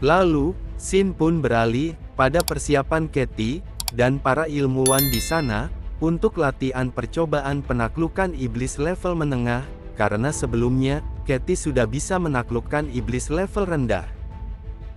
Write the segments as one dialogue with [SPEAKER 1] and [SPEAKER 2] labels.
[SPEAKER 1] Lalu, scene pun beralih pada persiapan Katie dan para ilmuwan di sana untuk latihan percobaan penaklukan iblis level menengah, karena sebelumnya Katie sudah bisa menaklukkan iblis level rendah.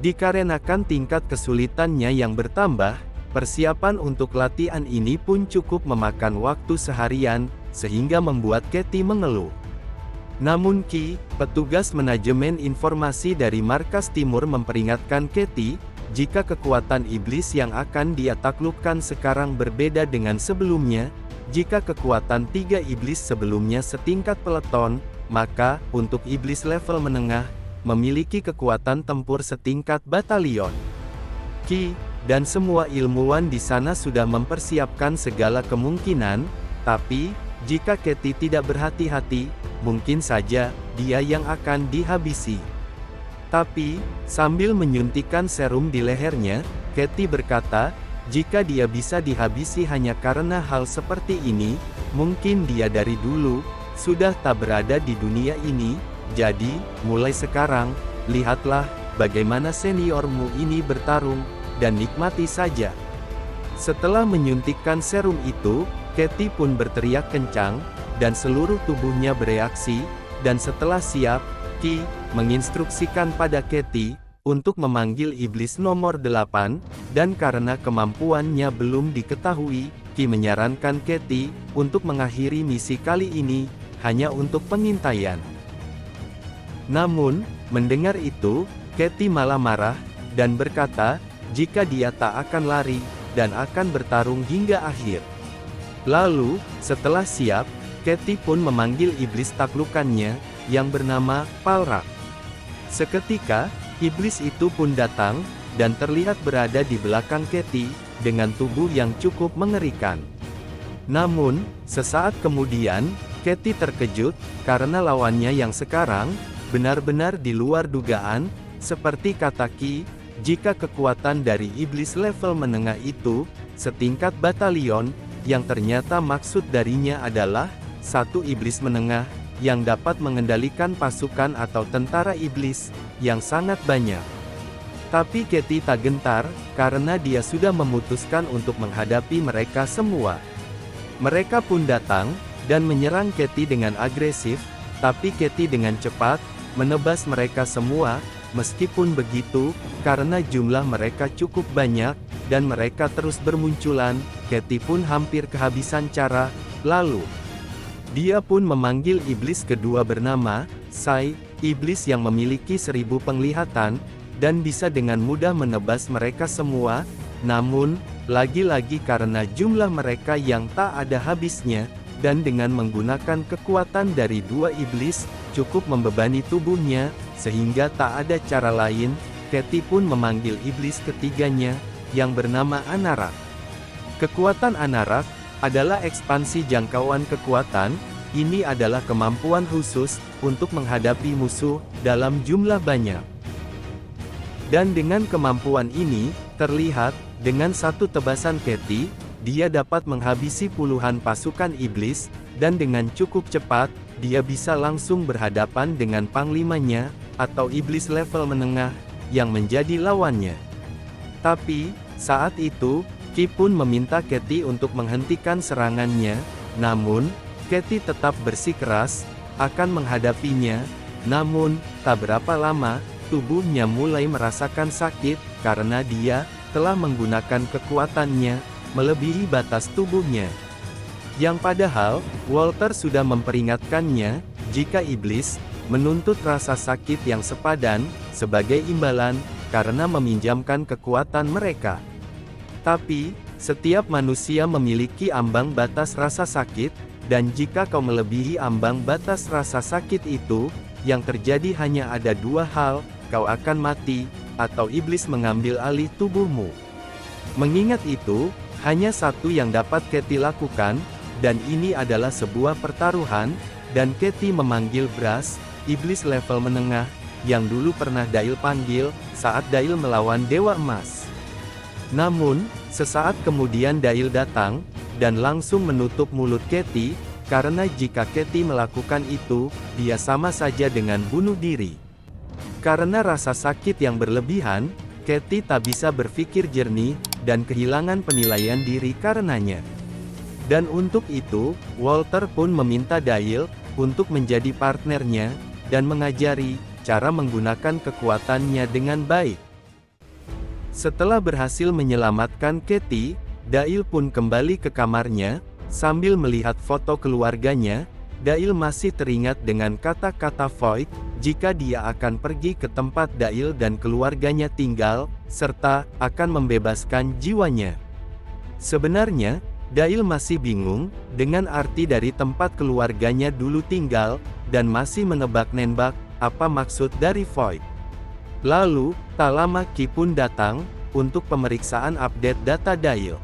[SPEAKER 1] Dikarenakan tingkat kesulitannya yang bertambah, persiapan untuk latihan ini pun cukup memakan waktu seharian, sehingga membuat Katie mengeluh. Namun petugas manajemen informasi dari Markas Timur memperingatkan Katie, jika kekuatan iblis yang akan dia taklukkan sekarang berbeda dengan sebelumnya. Jika kekuatan 3 iblis sebelumnya setingkat peleton, maka, untuk iblis level menengah, memiliki kekuatan tempur setingkat batalion. Dan semua ilmuwan di sana sudah mempersiapkan segala kemungkinan, tapi, jika Katie tidak berhati-hati, mungkin saja, dia yang akan dihabisi. Tapi, sambil menyuntikkan serum di lehernya, Katie berkata, jika dia bisa dihabisi hanya karena hal seperti ini, mungkin dia dari dulu sudah tak berada di dunia ini. Jadi, mulai sekarang, lihatlah bagaimana seniormu ini bertarung, dan nikmati saja. Setelah menyuntikkan serum itu, Katie pun berteriak kencang, dan seluruh tubuhnya bereaksi, dan setelah siap, menginstruksikan pada Katie untuk memanggil iblis nomor 8, dan karena kemampuannya belum diketahui, menyarankan Katie untuk mengakhiri misi kali ini, hanya untuk pengintaian. Namun, mendengar itu, Katie malah marah, dan berkata, jika dia tak akan lari, dan akan bertarung hingga akhir. Lalu, setelah siap, Katie pun memanggil iblis taklukannya, yang bernama Palrak. Seketika, iblis itu pun datang, dan terlihat berada di belakang Katie, dengan tubuh yang cukup mengerikan. Namun, sesaat kemudian, Katie terkejut, karena lawannya yang sekarang, benar-benar di luar dugaan, seperti kata jika kekuatan dari iblis level menengah itu, setingkat batalion, yang ternyata maksud darinya adalah, satu iblis menengah, yang dapat mengendalikan pasukan atau tentara iblis, yang sangat banyak. Tapi Katie tak gentar, karena dia sudah memutuskan untuk menghadapi mereka semua. Mereka pun datang, dan menyerang Katie dengan agresif, tapi Katie dengan cepat, menebas mereka semua. Meskipun begitu, karena jumlah mereka cukup banyak, dan mereka terus bermunculan, Katie pun hampir kehabisan cara. Lalu, dia pun memanggil iblis kedua bernama Sai, iblis yang memiliki 1000 penglihatan, dan bisa dengan mudah menebas mereka semua. Namun, lagi-lagi karena jumlah mereka yang tak ada habisnya, dan dengan menggunakan kekuatan dari 2 iblis, cukup membebani tubuhnya, sehingga tak ada cara lain, Katie pun memanggil iblis ketiganya, yang bernama Anarak. Kekuatan Anarak adalah ekspansi jangkauan kekuatan. Ini adalah kemampuan khusus untuk menghadapi musuh dalam jumlah banyak. Dan dengan kemampuan ini, terlihat, dengan satu tebasan Katie, dia dapat menghabisi puluhan pasukan iblis, dan dengan cukup cepat, dia bisa langsung berhadapan dengan panglimanya, atau iblis level menengah, yang menjadi lawannya. Tapi, saat itu, pun meminta Katie untuk menghentikan serangannya, namun, Katie tetap bersikeras, akan menghadapinya. Namun, tak berapa lama, tubuhnya mulai merasakan sakit, karena dia telah menggunakan kekuatannya, melebihi batas tubuhnya. Yang padahal, Walter sudah memperingatkannya, jika iblis menuntut rasa sakit yang sepadan, sebagai imbalan, karena meminjamkan kekuatan mereka. Tapi, setiap manusia memiliki ambang batas rasa sakit, dan jika kau melebihi ambang batas rasa sakit itu, yang terjadi hanya ada 2 hal, kau akan mati, atau iblis mengambil alih tubuhmu. Mengingat itu, hanya satu yang dapat Katie lakukan, dan ini adalah sebuah pertaruhan, dan Katie memanggil Brass, iblis level menengah, yang dulu pernah Dail panggil, saat Dail melawan Dewa Emas. Namun, sesaat kemudian Dail datang, dan langsung menutup mulut Katie, karena jika Katie melakukan itu, dia sama saja dengan bunuh diri. Karena rasa sakit yang berlebihan, Katie tak bisa berpikir jernih, dan kehilangan penilaian diri karenanya. Dan untuk itu, Walter pun meminta Dale untuk menjadi partnernya, dan mengajari cara menggunakan kekuatannya dengan baik. Setelah berhasil menyelamatkan Katie, Dale pun kembali ke kamarnya, sambil melihat foto keluarganya. Dale masih teringat dengan kata-kata Void, jika dia akan pergi ke tempat Dale dan keluarganya tinggal, serta akan membebaskan jiwanya. Sebenarnya, Dale masih bingung dengan arti dari tempat keluarganya dulu tinggal, dan masih menebak-nebak apa maksud dari Void. Lalu, tak lama Ki pun datang untuk pemeriksaan update data Dale.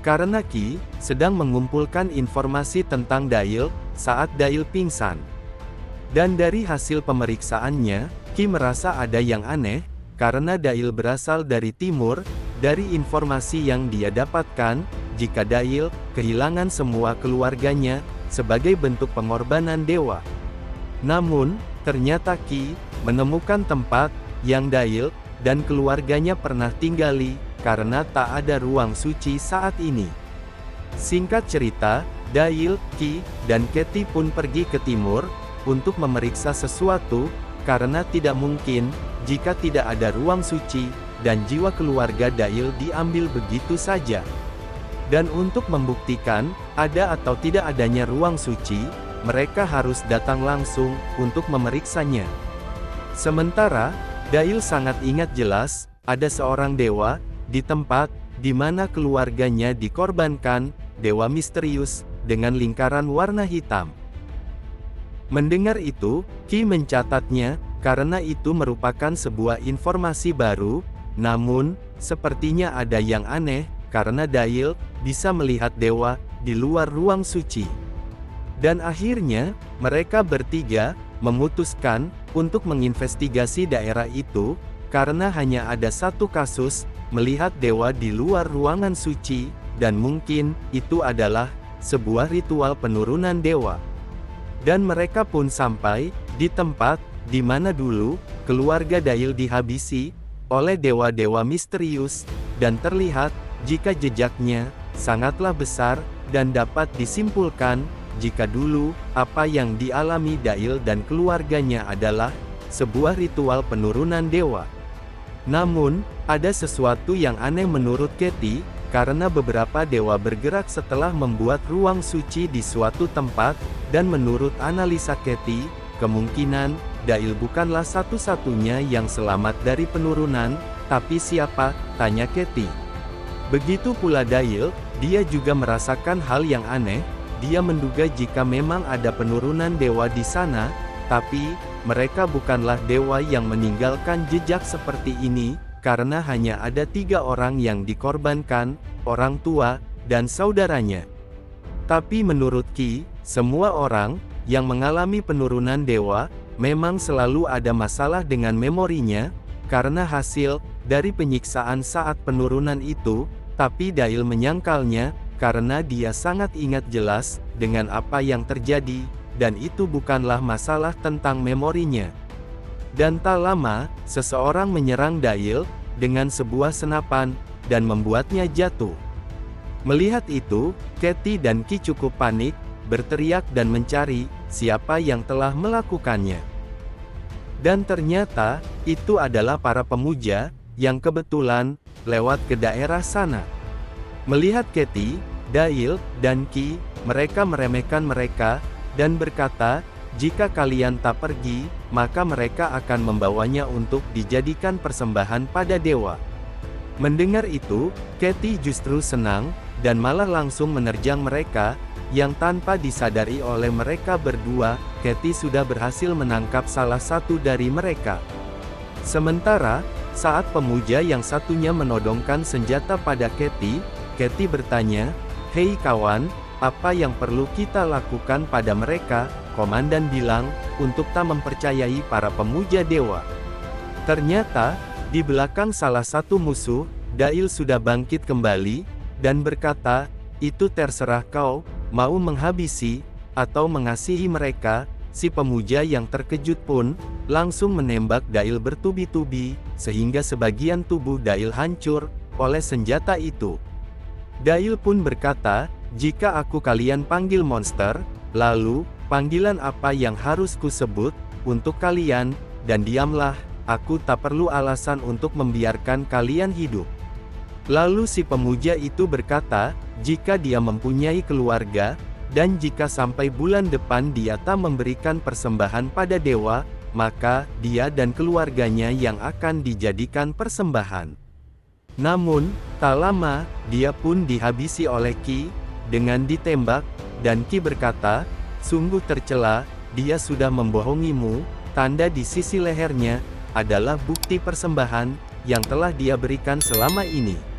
[SPEAKER 1] Karena Ki sedang mengumpulkan informasi tentang Dale saat Dale pingsan. Dan dari hasil pemeriksaannya, Ki merasa ada yang aneh, karena Dale berasal dari timur. Dari informasi yang dia dapatkan, jika Dale kehilangan semua keluarganya sebagai bentuk pengorbanan dewa. Namun, ternyata Ki menemukan tempat yang Dale dan keluarganya pernah tinggali, karena tak ada ruang suci saat ini. Singkat cerita, Dale, Ki, dan Katie pun pergi ke timur untuk memeriksa sesuatu, karena tidak mungkin jika tidak ada ruang suci, dan jiwa keluarga Dale diambil begitu saja. Dan untuk membuktikan ada atau tidak adanya ruang suci, mereka harus datang langsung untuk memeriksanya. Sementara, Dale sangat ingat jelas, ada seorang dewa di tempat di mana keluarganya dikorbankan, dewa misterius dengan lingkaran warna hitam. Mendengar itu, Ki mencatatnya, karena itu merupakan sebuah informasi baru. Namun, sepertinya ada yang aneh, karena Dale bisa melihat dewa di luar ruang suci. Dan akhirnya, mereka bertiga memutuskan untuk menginvestigasi daerah itu, karena hanya ada satu kasus melihat dewa di luar ruangan suci, dan mungkin itu adalah sebuah ritual penurunan dewa. Dan mereka pun sampai di tempat di mana dulu keluarga Dale dihabisi oleh dewa-dewa misterius, dan terlihat jika jejaknya sangatlah besar, dan dapat disimpulkan jika dulu apa yang dialami Dale dan keluarganya adalah sebuah ritual penurunan dewa. Namun, ada sesuatu yang aneh menurut Katie, karena beberapa dewa bergerak setelah membuat ruang suci di suatu tempat, dan menurut analisa Katie, kemungkinan Dale bukanlah satu-satunya yang selamat dari penurunan. Tapi siapa? Tanya Katie. Begitu pula Dale, dia juga merasakan hal yang aneh. Dia menduga jika memang ada penurunan dewa di sana, tapi mereka bukanlah dewa yang meninggalkan jejak seperti ini, karena hanya ada 3 orang yang dikorbankan, orang tua, dan saudaranya. Tapi menurut Ki, semua orang yang mengalami penurunan dewa, memang selalu ada masalah dengan memorinya, karena hasil dari penyiksaan saat penurunan itu. Tapi Dale menyangkalnya, karena dia sangat ingat jelas dengan apa yang terjadi, dan itu bukanlah masalah tentang memorinya. Dan tak lama, seseorang menyerang Dale dengan sebuah senapan, dan membuatnya jatuh. Melihat itu, Katie dan Ki cukup panik, berteriak dan mencari siapa yang telah melakukannya. Dan ternyata, itu adalah para pemuja yang kebetulan lewat ke daerah sana. Melihat Katie, Dale, dan Ki, mereka meremehkan mereka, dan berkata, jika kalian tak pergi, maka mereka akan membawanya untuk dijadikan persembahan pada dewa. Mendengar itu, Katie justru senang, dan malah langsung menerjang mereka, yang tanpa disadari oleh mereka berdua, Katie sudah berhasil menangkap salah satu dari mereka. Sementara, saat pemuja yang satunya menodongkan senjata pada Katie, Katie bertanya, "Hei kawan, apa yang perlu kita lakukan pada mereka?" Komandan bilang, untuk tak mempercayai para pemuja dewa. Ternyata, di belakang salah satu musuh, Dale sudah bangkit kembali, dan berkata, "Itu terserah kau, mau menghabisi, atau mengasihi mereka." si pemuja yang terkejut pun, langsung menembak Dail bertubi-tubi, sehingga sebagian tubuh Dail hancur, oleh senjata itu. Dail pun berkata, "Jika aku kalian panggil monster, lalu, panggilan apa yang harus kusebut, untuk kalian, dan diamlah, aku tak perlu alasan untuk membiarkan kalian hidup." Lalu si pemuja itu berkata, jika dia mempunyai keluarga, dan jika sampai bulan depan dia tak memberikan persembahan pada dewa, maka dia dan keluarganya yang akan dijadikan persembahan. Namun, tak lama, dia pun dihabisi oleh Qi, dengan ditembak, dan Qi berkata, "Sungguh tercela, dia sudah membohongimu." Tanda di sisi lehernya, adalah bukti persembahan, yang telah dia berikan selama ini.